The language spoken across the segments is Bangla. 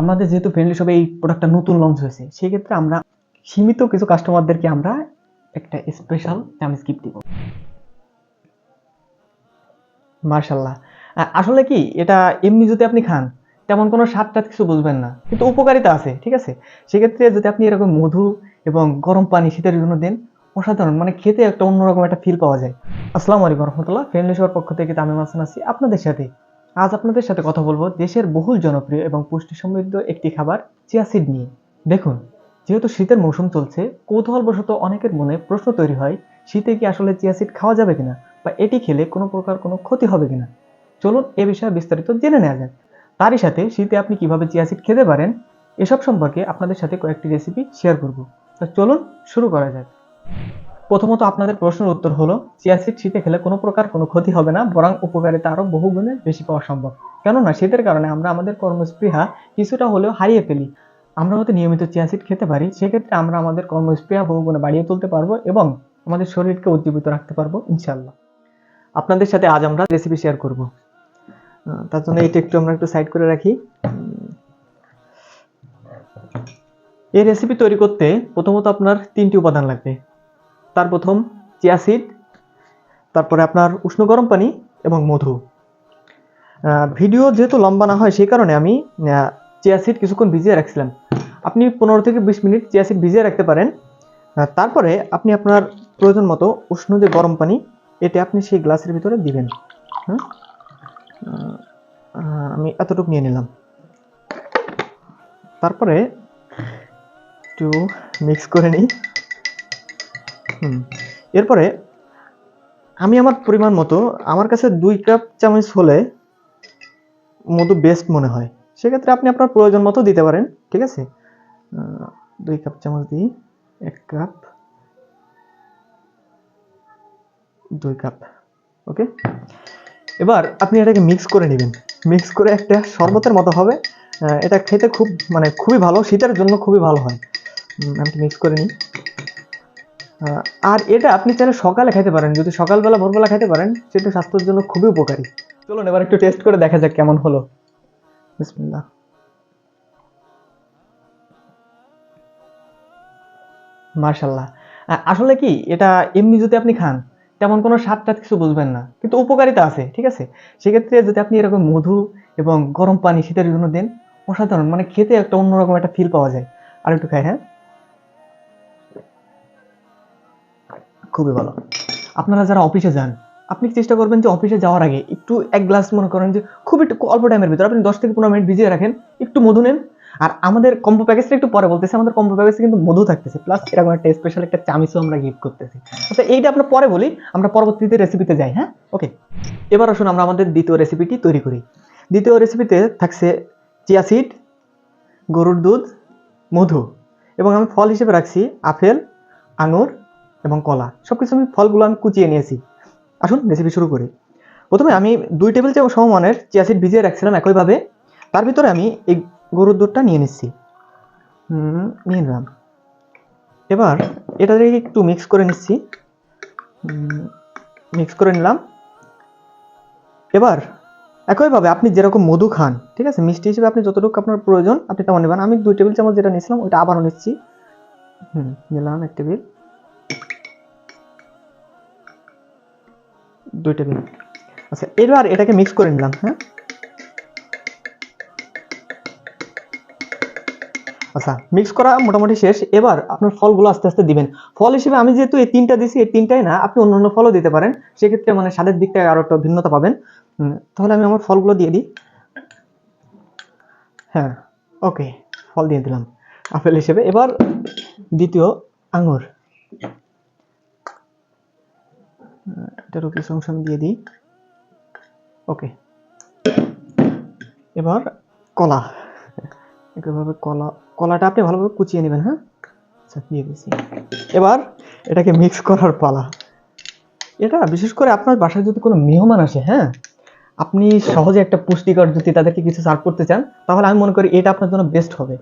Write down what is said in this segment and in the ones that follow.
আমাদের যেহেতু ফ্রেন্ডলি শপে এই প্রোডাক্টটা নতুন লঞ্চ হয়েছে, সেক্ষেত্রে আমরা সীমিত কিছু কাস্টমারদেরকে আমরা একটা স্পেশাল চামিচ গিফট দিব। মার্শাল্লাহ। আসলে কি এটা এমনি যদি আপনি খান তেমন কোনো স্বাদ টাদ কিছু বুঝবেন না, কিন্তু উপকারিতা আছে, ঠিক আছে। সেক্ষেত্রে যদি আপনি এরকম মধু এবং গরম পানি শীতের জন্য দেন, অসাধারণ, মানে খেতে একটা অন্যরকম একটা ফিল পাওয়া যায়। আসসালামু আলাইকুম রহমতুল্লাহ, ফ্রেন্ডলি শপের পক্ষ থেকে তামিম হাসান আছি আপনাদের সাথে। আজ আপনাদের সাথে কথা বলবো দেশের বহুল জনপ্রিয় এবং পুষ্টি সমৃদ্ধ একটি খাবার চিয়া সিড নিয়ে। দেখুন, যেহেতু শীতের মৌসুম চলছে, কৌতূহলবশত অনেকের মনে প্রশ্ন তৈরি হয়, শীতে কি আসলে চিয়া সিড খাওয়া যাবে কিনা, বা এটি খেলে কোনো প্রকার কোনো ক্ষতি হবে কিনা। চলুন এ বিষয়ে বিস্তারিত জেনে নেওয়া যাক। তারই সাথে শীতে আপনি কিভাবে চিয়া সিড খেতে পারেন এসব সম্পর্কে আপনাদের সাথে কয়েকটি রেসিপি শেয়ার করব। তো চলুন শুরু করা যাক। প্রথমত আপনাদের প্রশ্নের উত্তর হলো, চিয়া সিড শীতে খেলে কোনো প্রকার কোনো ক্ষতি হবে না, বরং উপকারিতা আরো বহু গুণে বেশি পাওয়া সম্ভব। কেননা শীতের কারণে আমরা আমাদের কর্মস্পৃহা কিছুটা হলেও হারিয়ে ফেলি। আমরা হয়তো নিয়মিত চিয়া সিড খেতে পারি, সেক্ষেত্রে আমরা আমাদের কর্মস্পৃহা বহু গুণে বাড়িয়ে তুলতে পারবো এবং আমাদের শরীরকে উজ্জীবিত রাখতে পারবো ইনশাল্লাহ। আপনাদের সাথে আজ আমরা রেসিপি শেয়ার করব। তার জন্য এটা একটু আমরা একটু সাইড করে রাখি। এই রেসিপি তৈরি করতে প্রথমত আপনার 3টি উপাদান লাগবে। তার প্রথম চিয়া সিড, তারপরে আপনার উষ্ণ গরম পানি এবং মধু। ভিডিও যেহেতু লম্বা না হয় সেই কারণে আমি চিয়া সিড কিছুক্ষণ ভিজিয়ে রাখছিলাম। আপনি 15 থেকে 20 মিনিট চিয়া সিড ভিজিয়ে রাখতে পারেন। তারপরে আপনি আপনার প্রয়োজন মতো উষ্ণ যে গরম পানি, এটা আপনি সেই গ্লাসের ভিতরে দিবেন। আমি এতটুকু নিয়ে নিলাম। তারপরে একটু মিক্স করে নিই। এরপরে আমি আমার পরিমাণ মতো, আমার কাছে 2 কাপ চামচ হলে মধু বেস্ট মনে হয়, সেক্ষেত্রে আপনি আপনার প্রয়োজন মতো দিতে পারেন, ঠিক আছে। 2 কাপ চামচ দিই, 1 কাপ, 2 কাপ, ওকে। এবার আপনি এটাকে মিক্স করে নেবেন, মিক্স করে একটা শরবতের মতো হবে। এটা খেতে খুবই ভালো, শীতের জন্য খুবই ভালো হয়। আমি মিক্স করে নিই। আর এটা আপনি চাইলে সকালে খেতে পারেন, যদি সকালবেলা ভোরবেলা খেতে পারেন, সেটা স্বাস্থ্যের জন্য খুবই উপকারী। চলুন এবার একটু টেস্ট করে দেখা যাক কেমন হলো। বিসমিল্লাহ। মার্শাল্লাহ। আসলে কি এটা এমনি যদি আপনি খান তেমন কোনো স্বাদ টাদ কিছু বুঝবেন না, কিন্তু উপকারিতা আছে, ঠিক আছে। সেক্ষেত্রে যদি আপনি এরকম মধু এবং গরম পানি শীতের জন্য দেন, অসাধারণ, মানে খেতে একটা অন্যরকম একটা ফিল পাওয়া যায়। আর একটু খাই, হ্যাঁ, খুবই ভালো। আপনারা যারা অফিসে যান, আপনি চেষ্টা করবেন যে অফিসে যাওয়ার আগে একটু 1 গ্লাস, মনে করেন যে খুব একটু অল্প টাইমের ভিতরে আপনি 10 থেকে 15 মিনিট ভিজিয়ে রাখেন, একটু মধু নেন। আর আমাদের কম্বো প্যাকেজটা একটু পরে বলতেছি, আমাদের কম্বো প্যাকেজে কিন্তু মধু থাকতেছে, প্লাস এরকম একটা স্পেশাল একটা চামিচও আমরা গিফট করতেছি। আচ্ছা, এইটা আপনার পরে বলি, আমরা পরবর্তীতে রেসিপিতে যাই, হ্যাঁ, ওকে। এবার আসুন আমরা আমাদের দ্বিতীয় রেসিপিটি তৈরি করি। দ্বিতীয় রেসিপিতে থাকছে চিয়া সিড, গরুর দুধ, মধু, এবং আমি ফল হিসেবে রাখছি আপেল, আঙুর এবং কলা। সবকিছু আমি ফলগুলো আমি কুচিয়ে নিয়েছি। আসুন রেসিপি শুরু করি। প্রথমে আমি 2 টেবিল চামচ সমমানের চিয়া সিড ভিজিয়ে রাখছিলাম একইভাবে। তার ভিতরে আমি এই গরুর দুধটা নিয়ে নিচ্ছি, নিয়ে নিলাম। এবার এটাকে একটু মিক্স করে নিচ্ছি, মিক্স করে নিলাম। এবার একইভাবে আপনি যেরকম মধু খান, ঠিক আছে, মিষ্টি হিসেবে আপনি যতটুকু আপনার প্রয়োজন আপনি তেমন নেবেন। আমি 2 টেবিল চামচ যেটা নিয়েছিলাম ওইটা আবারও নিচ্ছি, নিলাম 1 টেবিল, 2 টেবিল। আচ্ছা, এবার এটাকে মিক্স করে নিলাম, হ্যাঁ। আচ্ছা, মিক্স করা মোটামুটি শেষ। এবার আপনার ফলগুলো আস্তে আস্তে দিবেন। ফল হিসেবে আমি যেহেতু এই 3টা দিছি, এই 3টাই না, আপনি অন্যান্য ফলও দিতে পারেন, সেক্ষেত্রে মানে স্বাদের দিক থেকে আরো একটা ভিন্নতা পাবেন। তাহলে আমি আমার ফলগুলো দিয়ে দিই। হ্যাঁ, ওকে, ফল দিয়ে দিলাম আপেল হিসেবে। এবার দ্বিতীয় আঙুর, এটারও কিছু অংশ আমি দিয়ে দিই, ওকে। এবার কলা, একইভাবে কলাটা আপনি ভালোভাবে কুচিয়ে নেবেন, হ্যাঁ। আচ্ছা, দিয়ে দিয়েছি। এবার এটাকে মিক্স করার পালা। এটা বিশেষ করে আপনার বাসায় যদি কোনো মেহমান আসে, হ্যাঁ, আপনি সহজে একটা পুষ্টিকর যদি তাদেরকে কিছু সার্ভ করতে চান, তাহলে আমি মনে করি এটা আপনার জন্য বেস্ট হবে।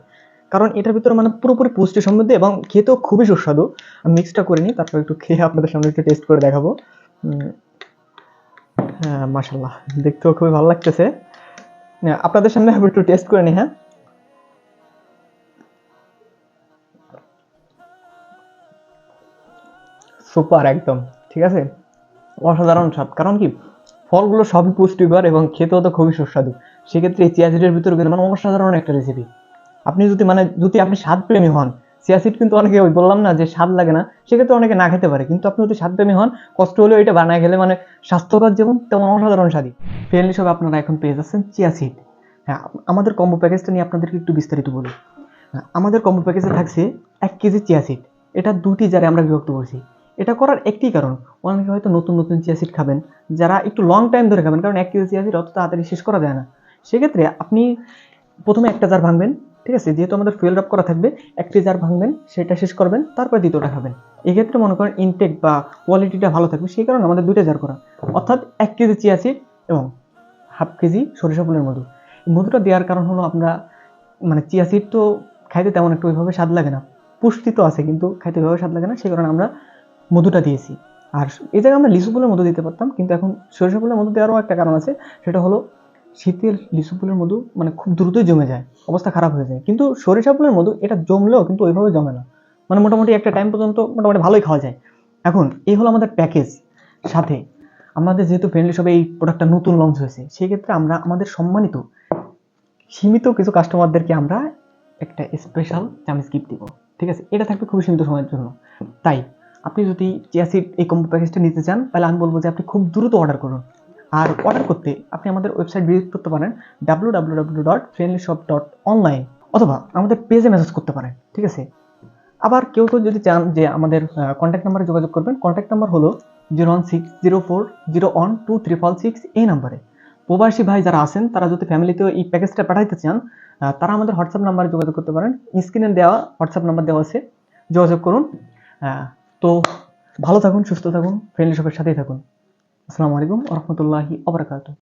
কারণ এটার ভিতরে মানে পুরোপুরি পুষ্টি সমৃদ্ধ এবং খেতেও খুবই সুস্বাদু। আমি মিক্সটা করে নিই, তারপর একটু খেয়ে আপনাদের সামনে একটু টেস্ট করে দেখাবো। হ্যাঁ, মাশাআল্লাহ, দেখতেও খুবই ভালো লাগতেছে। আপনাদের সামনে আমি একটু টেস্ট করে নিই, হ্যাঁ। সুপার একদম, ঠিক আছে, অসাধারণ স্বাদ। কারণ কি, ফলগুলো সবই পুষ্টিকর এবং খেতেও তো খুবই সুস্বাদু। সেক্ষেত্রে এই চিয়া সিডের ভিতরে কিন্তু মানে অসাধারণ একটা রেসিপি। আপনি যদি মানে যদি আপনি স্বাদ প্রেমী হন, চিয়া সিড কিন্তু অনেকে, ওই বললাম না যে স্বাদ লাগে না, সেক্ষেত্রে অনেকে না খেতে পারে, কিন্তু আপনি যদি স্বাদ প্রেমী হন, কষ্ট হলেও এটা বানায় খেলে মানে স্বাস্থ্যকর যেমন তেমন অসাধারণ স্বাদী। ফ্রেন্ডলি সব আপনারা এখন পেয়ে যাচ্ছেন চিয়া সিড। হ্যাঁ, আমাদের কম্বো প্যাকেজটা নিয়ে আপনাদেরকে একটু বিস্তারিত বলি। হ্যাঁ, আমাদের কম্বো প্যাকেজে থাকছে 1 কেজি চিয়া সিড। এটা 2টি জারে আমরা বিভক্ত করছি। এটা করার একটি কারণ, অনেকে হয়তো নতুন নতুন চিয়া সিড খাবেন, যারা একটু লং টাইম ধরে খাবেন, কারণ 1 কেজি চিয়া সিড অত তাড়াতাড়ি শেষ করা যায় না। সেক্ষেত্রে আপনি প্রথমে একটা জার ভাঙবেন, ঠিক আছে, যেহেতু আমাদের ফুয়েল রাপ করা থাকবে, একটি জার ভাঙবেন, সেটা শেষ করবেন, তারপর দ্বিতীয়টা খাবেন। এক্ষেত্রে মনে করেন ইনটেক বা কোয়ালিটিটা ভালো থাকবে, সেই কারণে আমাদের 2টা জার করা। অর্থাৎ 1 কেজি চিয়া সিড এবং 1/2 কেজি সরিষা ফুলের মধু। এই মধুটা দেওয়ার কারণ হলো, আমরা মানে চিয়া সিড তো খাইতে তেমন একটু ওইভাবে স্বাদ লাগে না, পুষ্টি তো আছে কিন্তু খাইতে ওইভাবে স্বাদ লাগে না, সেই কারণে আমরা মধুটা দিয়েছি। আর এই জায়গায় আমরা লিচু ফুলের মধু দিতে পারতাম, কিন্তু এখন সরিষা ফুলের মধু দেওয়ারও একটা কারণ আছে, সেটা হলো শীতের লিচু ফুলের মধু মানে খুব দ্রুতই জমে যায়, অবস্থা খারাপ হয়ে যায়। কিন্তু সরিষা ফুলের মধু এটা জমলেও কিন্তু ওইভাবে জমে না, মানে মোটামুটি একটা টাইম পর্যন্ত মোটামুটি ভালোই খাওয়া যায়। এখন এই হলো আমাদের প্যাকেজ। সাথে আমাদের যেহেতু ফ্রেন্ডলি সবে এই প্রোডাক্টটা নতুন লঞ্চ হয়েছে, সেই ক্ষেত্রে আমরা আমাদের সম্মানিত সীমিত কিছু কাস্টমারদেরকে আমরা একটা স্পেশাল চামিচ গিফট দিব, ঠিক আছে, এটা থাকবে খুবই সীমিত সময়ের জন্য। তাই আপনি যদি চিয়া সিড এই কম্বো প্যাকেজটা নিতে চান, তাহলে আমি বলবো যে আপনি খুব দ্রুত অর্ডার করুন। আর অর্ডার করতে আপনি আমাদের ওয়েবসাইট ভিজিট করতে পারেন www.friendlyshop.online, অথবা আমাদের পেজে মেসেজ করতে পারেন, ঠিক আছে। আবার কেউ কেউ যদি চান যে আমাদের কন্ট্যাক্ট নাম্বারে যোগাযোগ করবেন, কন্ট্যাক্ট নাম্বার হলো 01604012366, এই নাম্বারে। প্রবাসী ভাই যারা আছেন, তারা যদি ফ্যামিলিতেও এই প্যাকেজটা পাঠাইতে চান, তারা আমাদের হোয়াটসঅ্যাপ নাম্বারে যোগাযোগ করতে পারেন। স্ক্রিনে দেওয়া হোয়াটসঅ্যাপ নাম্বার দেওয়া আছে, যোগাযোগ করুন। তো ভালো থাকুন, সুস্থ থাকুন, ফ্রেন্ডলি শপের সাথেই থাকুন। আসসালামু আলাইকুম ওয়া রাহমাতুল্লাহি ওয়া বারাকাতুহু।